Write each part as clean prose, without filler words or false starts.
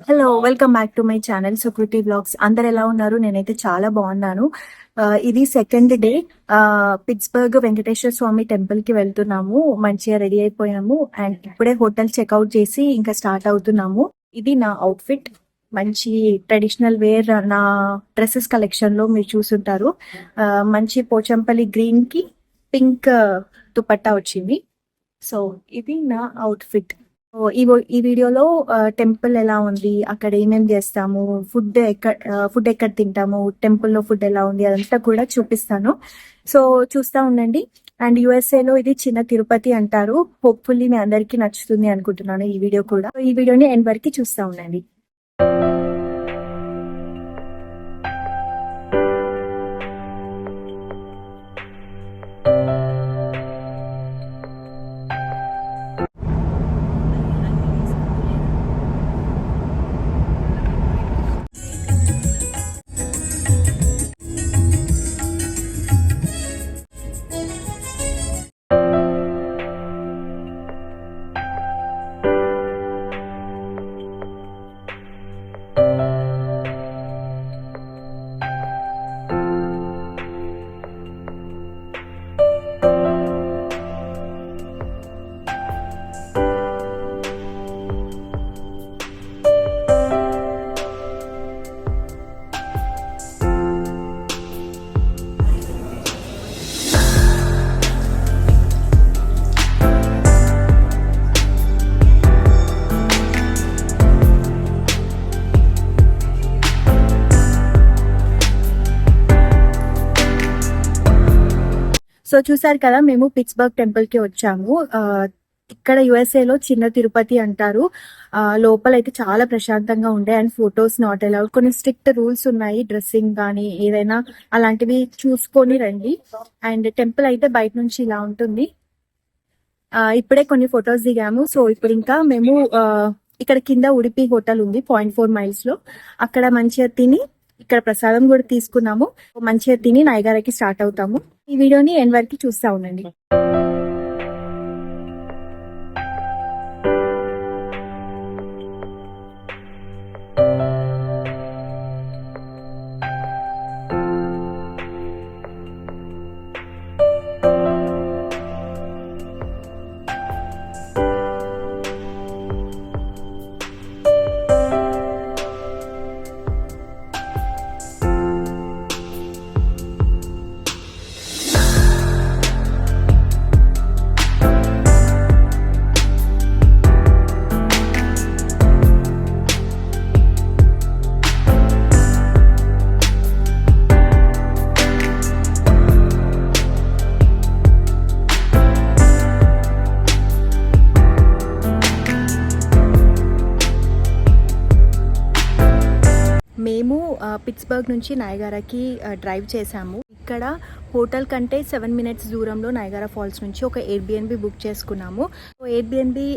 Hello welcome back to my channel Sukruti blogs. అందరు ఎలా ఉన్నారు? నేనైతే చాలా బాగున్నాను. ఇది second day Pittsburgh Venkateswara Swamy temple కి వెళ్తున్నాము. మంచిగా రెడీ అయిపోయాము అండ్ ఇప్పుడే హోటల్ చెక్అవుట్ చేసి ఇంకా స్టార్ట్ అవుతున్నాము. ఇది నా అవుట్ఫిట్, మంచి ట్రెడిషనల్ వేర్. నా డ్రెస్సెస్ కలెక్షన్ లో మీరు చూసుంటారు. మంచి పోచంపల్లి గ్రీన్ కి పింక్ దుపట్టా వచ్చింది. సో ఇది నా అవుట్ఫిట్. ఈ వీడియోలో టెంపుల్ ఎలా ఉంది, అక్కడ ఏమేమి చేస్తాము, ఫుడ్ ఎక్కడ తింటాము, టెంపుల్లో ఫుడ్ ఎలా ఉంది అదంతా కూడా చూపిస్తాను. సో చూస్తా ఉండండి. అండ్ యుఎస్ఏలో ఇది చిన్న తిరుపతి అంటారు. హోప్ఫుల్లీ మీ అందరికీ నచ్చుతుంది అనుకుంటున్నాను ఈ వీడియో కూడా. ఈ వీడియోని ఎండ్ వరకు చూస్తా ఉండండి. సో చూసారు కదా, మేము పిట్స్బర్గ్ టెంపుల్ కి వచ్చాము. ఇక్కడ యుఎస్ఏలో చిన్న తిరుపతి అంటారు. లోపల అయితే చాలా ప్రశాంతంగా ఉండే అండ్ ఫొటోస్ నాట్ అలౌడ్. కొన్ని స్ట్రిక్ట్ రూల్స్ ఉన్నాయి, డ్రెస్సింగ్ కానీ ఏదైనా అలాంటివి చూసుకొని రండి. అండ్ టెంపుల్ అయితే బయట నుంచి ఇలా ఉంటుంది. ఇప్పుడే కొన్ని ఫొటోస్ దిగాము. సో ఇప్పుడు ఇంకా మేము ఇక్కడ కింద ఉడిపి హోటల్ ఉంది 0.4 miles లో. అక్కడ మంచిగా తిని ఇక్కడ ప్రసాదం కూడా తీసుకున్నాము. మంచిగా తిని నైగారాకి స్టార్ట్ అవుతాము. ఈ వీడియోని ఎండ్ వరకు చూస్తా ఉండండి. మేము పిట్స్బర్గ్ నుంచి నయగారాకి డ్రైవ్ చేసాము. ఇక్కడ హోటల్ కంటే 7 minutes దూరంలో నయగారా ఫాల్స్ నుంచి ఒక ఎయిర్బిఎన్బి బుక్ చేసుకున్నాము. ఎయిర్బిఎన్బి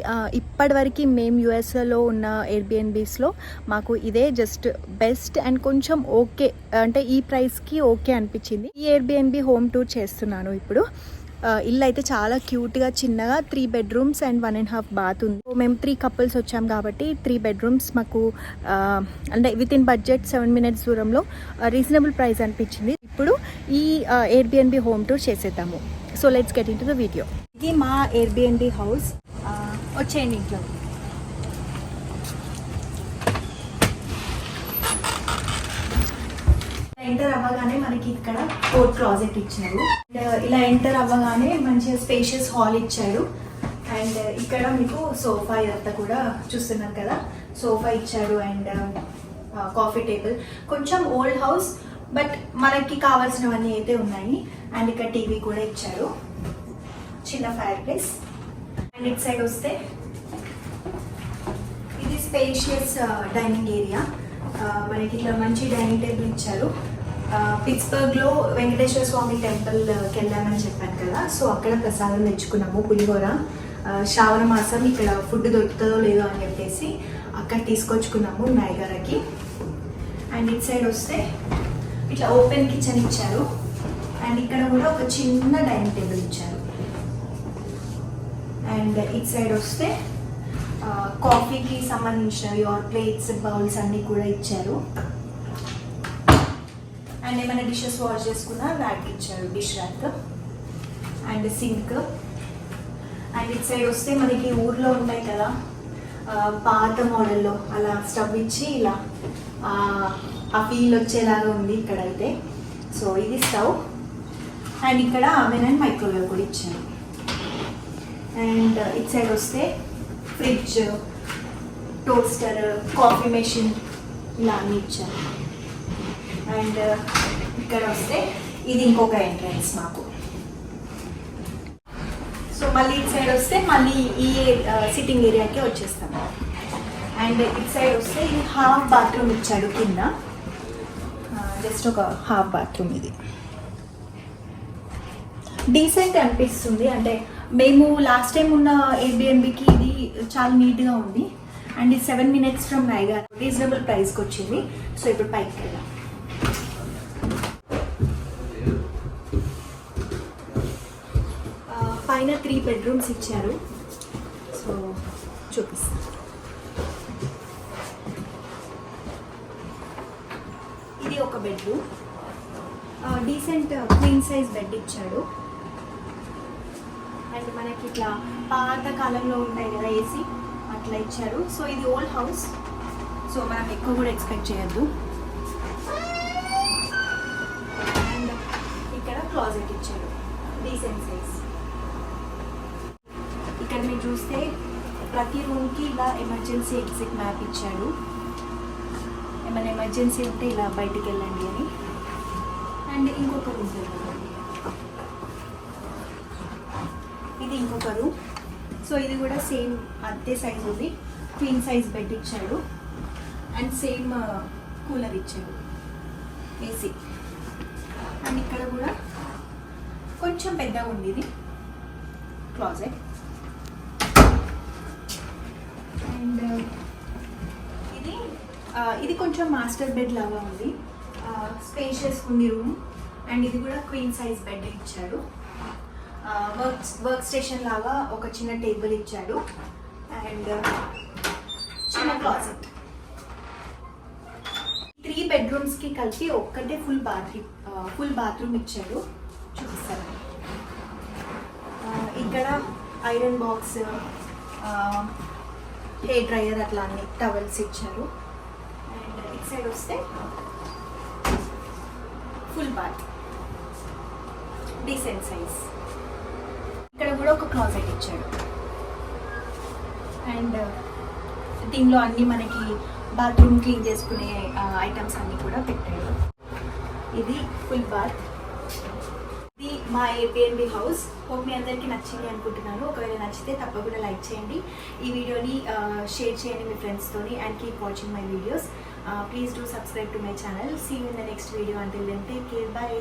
ఇప్పటివరకు మేము యుఎస్లో ఉన్న ఎయిర్బిఎన్బిస్లో మాకు ఇదే జస్ట్ బెస్ట్ అండ్ కొంచెం ఓకే, అంటే ఈ ప్రైస్కి ఓకే అనిపించింది. ఈ ఎయిర్బిఎన్బి హోమ్ టూర్ చేస్తున్నాను ఇప్పుడు. ఇల్లు అయితే చాలా క్యూట్గా చిన్నగా 3 bedrooms అండ్ 1.5 bath ఉంది. మేము 3 couples వచ్చాం కాబట్టి 3 bedrooms మాకు అంటే విత్ ఇన్ బడ్జెట్ 7 minutes దూరంలో రీజనబుల్ ప్రైస్ అనిపించింది. ఇప్పుడు ఈ ఎయిర్బిఎన్బి హోమ్ టూర్ చేసేద్దాము. So let's get into the video. ఇది మా ఎయిర్బిఎన్బి హౌస్. వచ్చేయండి ఇంట్లో. ఎంటర్ అవ్వగానే మనకి ఇక్కడ 4 closet ఇచ్చారు. ఇలా ఎంటర్ అవ్వగానే మంచిగా స్పేషియస్ హాల్ ఇచ్చారు. అండ్ ఇక్కడ మీకు సోఫా ఇదంతా కూడా చూస్తున్నారు కదా, సోఫా ఇచ్చారు అండ్ కాఫీ టేబుల్. కొంచెం ఓల్డ్ హౌస్ బట్ మనకి కావాల్సినవన్నీ అయితే ఉన్నాయి. అండ్ ఇక్కడ టీవీ కూడా ఇచ్చారు, చిన్న fire place. And it side వస్తే ఇది స్పేషియస్ డైనింగ్ ఏరియా. మనకి ఇట్లా మంచి డైనింగ్ టేబుల్ ఇచ్చారు. పిట్స్బర్గ్లో వెంకటేశ్వర స్వామి టెంపుల్కి వెళ్ళామని చెప్పాను కదా, సో అక్కడ ప్రసాదం తెచ్చుకున్నాము, పులిహోర. శ్రావణ మాసం ఇక్కడ ఫుడ్ దొరుకుతుందో లేదో అని చెప్పేసి అక్కడ తీసుకొచ్చుకున్నాము నయగారాకి. అండ్ ఇట్ సైడ్ వస్తే ఇట్లా ఓపెన్ కిచెన్ ఇచ్చారు. అండ్ ఇక్కడ కూడా ఒక చిన్న డైనింగ్ టేబుల్ ఇచ్చారు. అండ్ ఇట్ సైడ్ వస్తే కాఫీకి సంబంధించినవి ఆర్ ప్లేట్స్ బౌల్స్ అన్నీ కూడా ఇచ్చారు. అండ్ ఏమైనా డిషెస్ వాష్ చేసుకున్న ర్యాక్ ఇచ్చారు, dish rack and sink. And ఇటు సైడ్ వస్తే మనకి ఊర్లో ఉంటాయి కదా పాత మోడల్లో అలా స్టవ్ ఇచ్చి ఇలా ఆ ఫీల్ వచ్చేలాగా ఉంది ఇక్కడైతే. సో ఇది స్టవ్. అండ్ ఇక్కడ అవెన్ అండ్ మైక్రోవేవ్ కూడా ఇచ్చారు. అండ్ ఇటు సైడ్ వస్తే ఫ్రిడ్జ్, టోస్టర్, కాఫీ మెషిన్ ఇలా అన్నీ ఇచ్చారు. అండ్ ఇక్కడ వస్తే ఇది ఇంకొక ఎంట్రన్స్ మాకు. సో మళ్ళీ ఇటు సైడ్ వస్తే మళ్ళీ ఈ సిట్టింగ్ ఏరియాకి వచ్చేస్తాము. అండ్ ఇటు సైడ్ వస్తే ఇది హాఫ్ బాత్రూమ్ ఇచ్చాడు కింద, జస్ట్ ఒక హాఫ్ బాత్రూమ్. ఇది డీసెంట్ అనిపిస్తుంది. అంటే మేము లాస్ట్ టైం ఉన్న ఎయిర్బిఎన్బికి ఇది చాలా నీట్గా ఉంది. అండ్ ఇది 7 minutes ఫ్రమ్ నైగా, రీజనబుల్ ప్రైస్కి వచ్చింది. సో ఇప్పుడు పైకి వెళ్దాం. పైన 3 bedrooms ఇచ్చారు. సో చూపిస్తాను. ఇది ఒక bedroom, decent queen size bed ఇచ్చాడు. అండ్ మనకి ఇట్లా పాత కాలంలో ఉంటాయి కదా ఏసీ, అట్లా ఇచ్చారు. సో ఇది ఓల్డ్ హౌస్, సో మనం ఎక్కువ కూడా ఎక్స్పెక్ట్ చేయొద్దు. అండ్ ఇక్కడ క్లాజెట్ ఇచ్చాడు, డీసెంట్ సైజ్. ఇక్కడ మీరు చూస్తే ప్రతి రూమ్కి ఇలా ఎమర్జెన్సీ ఎగ్జిట్ మ్యాప్ ఇచ్చాడు. ఏమైనా ఎమర్జెన్సీ ఉంటే ఇలా బయటికి వెళ్ళండి అని. అండ్ ఇంకొక రూమ్ వెళ్ళండి, ఇది ఇంకొక రూమ్. సో ఇది కూడా సేమ్ అదే సైజ్ ఉంది, క్వీన్ సైజ్ బెడ్ ఇచ్చాడు. అండ్ సేమ్ కూలర్ ఇచ్చాడు, ఏసీ. అండ్ ఇక్కడ కూడా కొంచెం పెద్దగా ఉంది ఇది క్లాజెట్. అండ్ ఇది కొంచెం మాస్టర్ బెడ్ లాగా ఉంది, స్పేషియస్ ఉంది రూమ్. అండ్ ఇది కూడా క్వీన్ సైజ్ బెడ్ ఇచ్చాడు. వర్క్ స్టేషన్ లాగా ఒక చిన్న టేబుల్ ఇచ్చాడు. అండ్ చిన్న క్లాజెట్. 3 bedrooms కలిపి ఒక్కటే ఫుల్ బాత్రూమ్ ఇచ్చాడు. చూపిస్తాను. ఇక్కడ ఐరన్ బాక్స్, హెయిర్ డ్రైయర్, అట్లా అన్ని టవల్స్ ఇచ్చారు. అండ్ ఇటు సైడ్ వస్తే ఫుల్ బాత్, డీసెంట్ సైజ్. ఇక్కడ కూడా ఒక క్లాజెట్ ఇచ్చాడు. అండ్ దీనిలో అన్ని మనకి బాత్రూమ్ క్లీన్ చేసుకునే ఐటమ్స్ అన్నీ కూడా పెట్టాడు. ఇది ఫుల్ బాత్. ఇది మా ఎయిర్బిఎన్బి హౌస్. హోప్ మీ అందరికీ నచ్చింది అనుకుంటున్నాను. ఒకవేళ నచ్చితే తప్పకుండా లైక్ చేయండి, ఈ వీడియోని షేర్ చేయండి మీ ఫ్రెండ్స్తోని. And keep watching my videos. Please do subscribe to my channel. See you in the next video. Until then take care, by.